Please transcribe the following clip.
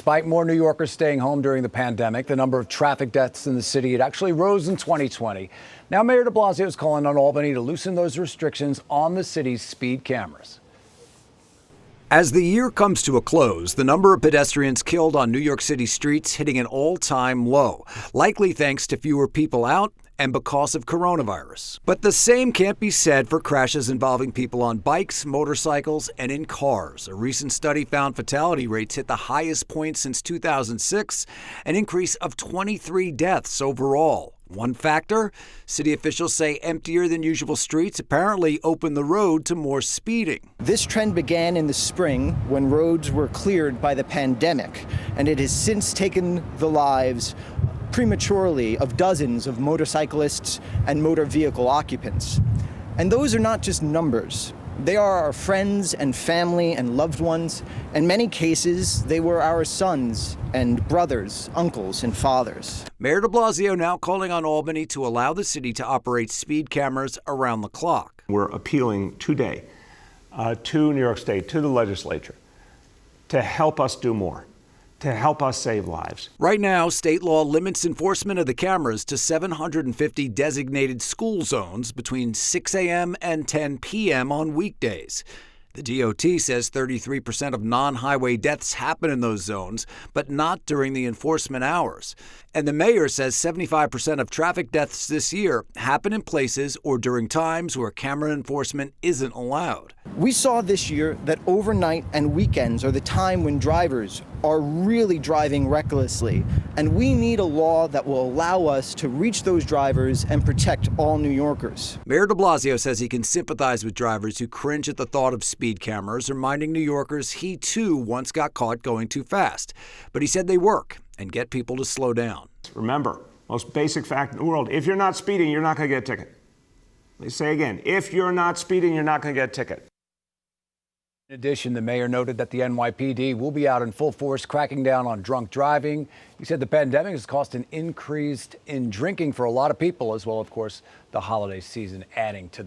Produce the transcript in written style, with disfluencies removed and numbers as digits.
Despite more New Yorkers staying home during the pandemic, the number of traffic deaths in the city had actually rose in 2020. Now Mayor de Blasio is calling on Albany to loosen those restrictions on the city's speed cameras. As the year comes to a close, the number of pedestrians killed on New York City streets hitting an all-time low, likely thanks to fewer people out and because of coronavirus. But the same can't be said for crashes involving people on bikes, motorcycles, and in cars. A recent study found fatality rates hit the highest point since 2006, an increase of 23 deaths overall. One factor, city officials say emptier than usual streets apparently opened the road to more speeding. This trend began in the spring when roads were cleared by the pandemic, and it has since taken the lives prematurely of dozens of motorcyclists and motor vehicle occupants. And those are not just numbers. They are our friends and family and loved ones. In many cases, they were our sons and brothers, uncles and fathers. Mayor de Blasio now calling on Albany to allow the city to operate speed cameras around the clock. We're appealing today to New York State, to the legislature, to help us do more, to help us save lives. Right now, state law limits enforcement of the cameras to 750 designated school zones between 6 a.m. and 10 p.m. on weekdays. The DOT says 33% of non-highway deaths happen in those zones, but not during the enforcement hours. And the mayor says 75% of traffic deaths this year happen in places or during times where camera enforcement isn't allowed. We saw this year that overnight and weekends are the time when drivers are really driving recklessly, and we need a law that will allow us to reach those drivers and protect all New Yorkers. Mayor de Blasio says he can sympathize with drivers who cringe at the thought of speed cameras, reminding New Yorkers he too once got caught going too fast. But he said they work and get people to slow down. Remember, most basic fact in the world, if you're not speeding, you're not going to get a ticket. Let me say again, if you're not speeding, you're not going to get a ticket. In addition, the mayor noted that the NYPD will be out in full force cracking down on drunk driving. He said the pandemic has caused an increase in drinking for a lot of people, as well, of course, the holiday season adding to the